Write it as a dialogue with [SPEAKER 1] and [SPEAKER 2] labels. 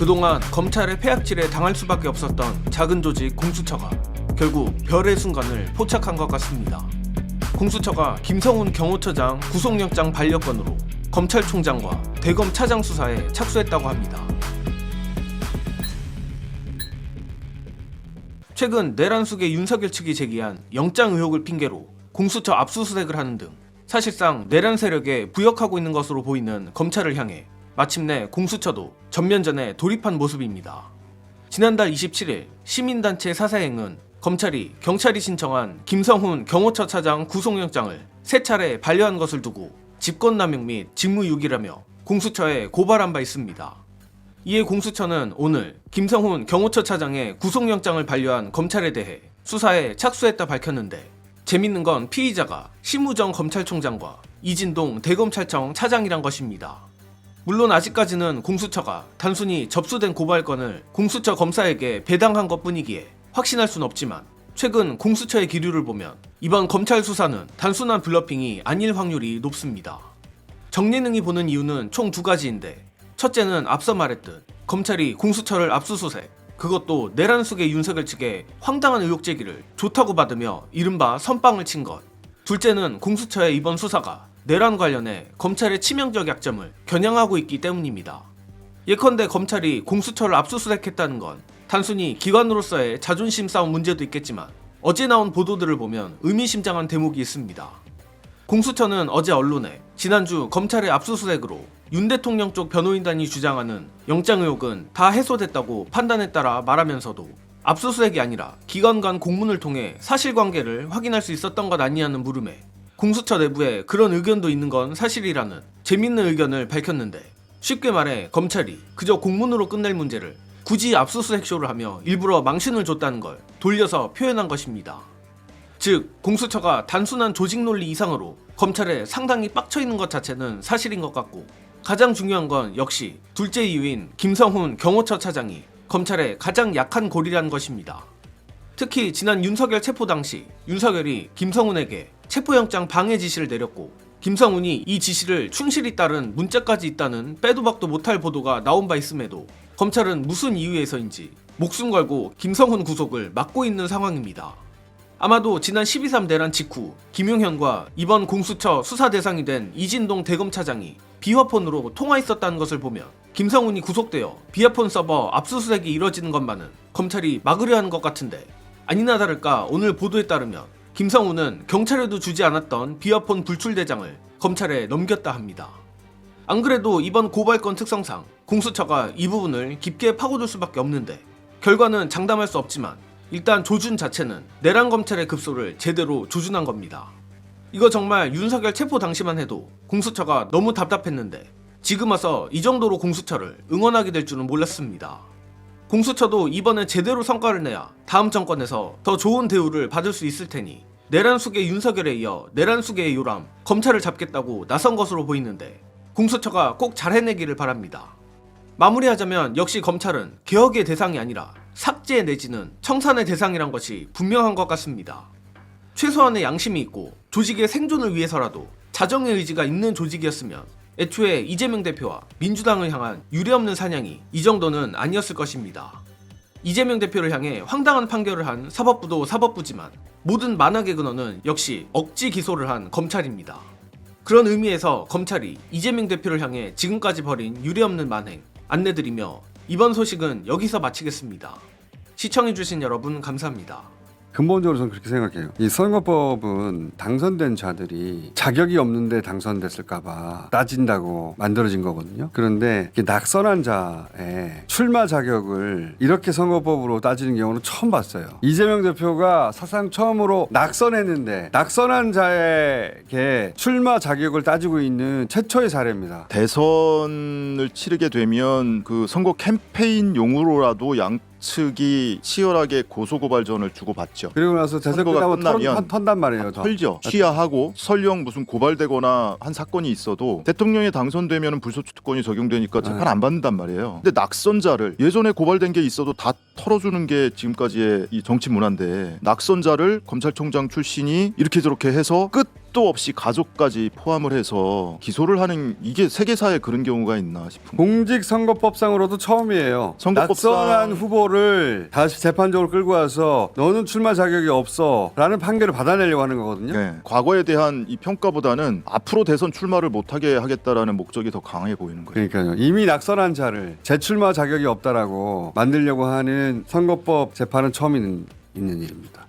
[SPEAKER 1] 그동안 검찰의 폐악질에 당할 수밖에 없었던 작은 조직 공수처가 결국 별의 순간을 포착한 것 같습니다. 공수처가 김성훈 경호처장 구속영장 반려건으로 검찰총장과 대검 차장 수사에 착수했다고 합니다. 최근 내란숙의 윤석열 측이 제기한 영장 의혹을 핑계로 공수처 압수수색을 하는 등 사실상 내란 세력에 부역하고 있는 것으로 보이는 검찰을 향해 마침내 공수처도 전면전에 돌입한 모습입니다. 지난달 27일 시민단체 사사행은 검찰이 경찰이 신청한 김성훈 경호처 차장 구속영장을 3차례 반려한 것을 두고 직권남용 및 직무유기라며 공수처에 고발한 바 있습니다. 이에 공수처는 오늘 김성훈 경호처 차장의 구속영장을 반려한 검찰에 대해 수사에 착수했다 밝혔는데, 재밌는 건 피의자가 심우정 검찰총장과 이진동 대검찰청 차장이란 것입니다. 물론 아직까지는 공수처가 단순히 접수된 고발건을 공수처 검사에게 배당한 것뿐이기에 확신할 순 없지만, 최근 공수처의 기류를 보면 이번 검찰 수사는 단순한 블러핑이 아닐 확률이 높습니다. 정예능이 보는 이유는 총 2가지인데, 첫째는 앞서 말했듯 검찰이 공수처를 압수수색, 그것도 내란숙의 윤석열 측에 황당한 의혹 제기를 좋다고 받으며 이른바 선빵을 친 것. 둘째는 공수처의 이번 수사가 내란 관련해 검찰의 치명적 약점을 겨냥하고 있기 때문입니다. 예컨대 검찰이 공수처를 압수수색했다는 건 단순히 기관으로서의 자존심 싸움 문제도 있겠지만, 어제 나온 보도들을 보면 의미심장한 대목이 있습니다. 공수처는 어제 언론에 지난주 검찰의 압수수색으로 윤 대통령 쪽 변호인단이 주장하는 영장 의혹은 다 해소됐다고 판단했다라 말하면서도 압수수색이 아니라 기관 간 공문을 통해 사실관계를 확인할 수 있었던 것 아니냐는 물음에 공수처 내부에 그런 의견도 있는 건 사실이라는 재밌는 의견을 밝혔는데, 쉽게 말해 검찰이 그저 공문으로 끝낼 문제를 굳이 압수수색 쇼를 하며 일부러 망신을 줬다는 걸 돌려서 표현한 것입니다. 즉, 공수처가 단순한 조직 논리 이상으로 검찰에 상당히 빡쳐있는 것 자체는 사실인 것 같고, 가장 중요한 건 역시 둘째 이유인 김성훈 경호처 차장이 검찰의 가장 약한 고리라는 것입니다. 특히 지난 윤석열 체포 당시 윤석열이 김성훈에게 체포영장 방해 지시를 내렸고, 김성훈이 이 지시를 충실히 따른 문자까지 있다는 빼도 박도 못할 보도가 나온 바 있음에도 검찰은 무슨 이유에서인지 목숨 걸고 김성훈 구속을 막고 있는 상황입니다. 아마도 지난 12.3 내란 직후 김용현과 이번 공수처 수사 대상이 된 이진동 대검차장이 비화폰으로 통화했었다는 것을 보면 김성훈이 구속되어 비화폰 서버 압수수색이 이뤄지는 것만은 검찰이 막으려 하는 것 같은데, 아니나 다를까 오늘 보도에 따르면 김성훈은 경찰에도 주지 않았던 비화폰 불출대장을 검찰에 넘겼다 합니다. 안 그래도 이번 고발건 특성상 공수처가 이 부분을 깊게 파고들 수밖에 없는데, 결과는 장담할 수 없지만 일단 조준 자체는 내란 검찰의 급소를 제대로 조준한 겁니다. 이거 정말 윤석열 체포 당시만 해도 공수처가 너무 답답했는데, 지금 와서 이 정도로 공수처를 응원하게 될 줄은 몰랐습니다. 공수처도 이번에 제대로 성과를 내야 다음 정권에서 더 좋은 대우를 받을 수 있을 테니 내란숙의 윤석열에 이어 내란숙의 요람 검찰을 잡겠다고 나선 것으로 보이는데, 공수처가 꼭 잘 해내기를 바랍니다. 마무리하자면 역시 검찰은 개혁의 대상이 아니라 삭제 내지는 청산의 대상이란 것이 분명한 것 같습니다. 최소한의 양심이 있고 조직의 생존을 위해서라도 자정의 의지가 있는 조직이었으면 애초에 이재명 대표와 민주당을 향한 유례없는 사냥이 이 정도는 아니었을 것입니다. 이재명 대표를 향해 황당한 판결을 한 사법부도 사법부지만 모든 만악의 근원은 역시 억지 기소를 한 검찰입니다. 그런 의미에서 검찰이 이재명 대표를 향해 지금까지 벌인 유례없는 만행 안내드리며 이번 소식은 여기서 마치겠습니다. 시청해주신 여러분 감사합니다.
[SPEAKER 2] 근본적으로 저는 그렇게 생각해요. 이 선거법은 당선된 자들이 자격이 없는데 당선됐을까봐 따진다고 만들어진 거거든요. 그런데 낙선한 자의 출마 자격을 이렇게 선거법으로 따지는 경우는 처음 봤어요. 이재명 대표가 사상 처음으로 낙선했는데 낙선한 자에게 출마 자격을 따지고 있는 최초의 사례입니다.
[SPEAKER 3] 대선을 치르게 되면 그 선거 캠페인용으로라도 측이 치열하게 고소고발전을 주고받죠.
[SPEAKER 2] 그리고 나서 대선 끝나면 턴단 말이에요.
[SPEAKER 3] 털죠. 취하하고 설령 무슨 고발되거나 한 사건이 있어도 대통령이 당선되면 불소추특권이 적용되니까 재판 안 받는단 말이에요. 근데 낙선자를 예전에 고발된 게 있어도 다 털어주는 게 지금까지의 이 정치 문화인데, 낙선자를 검찰총장 출신이 이렇게 저렇게 해서 끝 끝도 없이 가족까지 포함을 해서 기소를 하는 이게 세계사에 그런 경우가 있나 싶은 거예요.
[SPEAKER 2] 공직선거법상으로도 처음이에요.
[SPEAKER 3] 선거법상-
[SPEAKER 2] 낙선한 후보를 다시 재판적으로 끌고 와서 너는 출마 자격이 없어라는 판결을 받아내려고 하는 거거든요.
[SPEAKER 3] 네. 과거에 대한 이 평가보다는 앞으로 대선 출마를 못하게 하겠다라는 목적이 더 강해 보이는 거예요.
[SPEAKER 2] 그러니까요. 이미 낙선한 자를 재출마 자격이 없다라고 만들려고 하는 선거법 재판은 처음 있는 일입니다.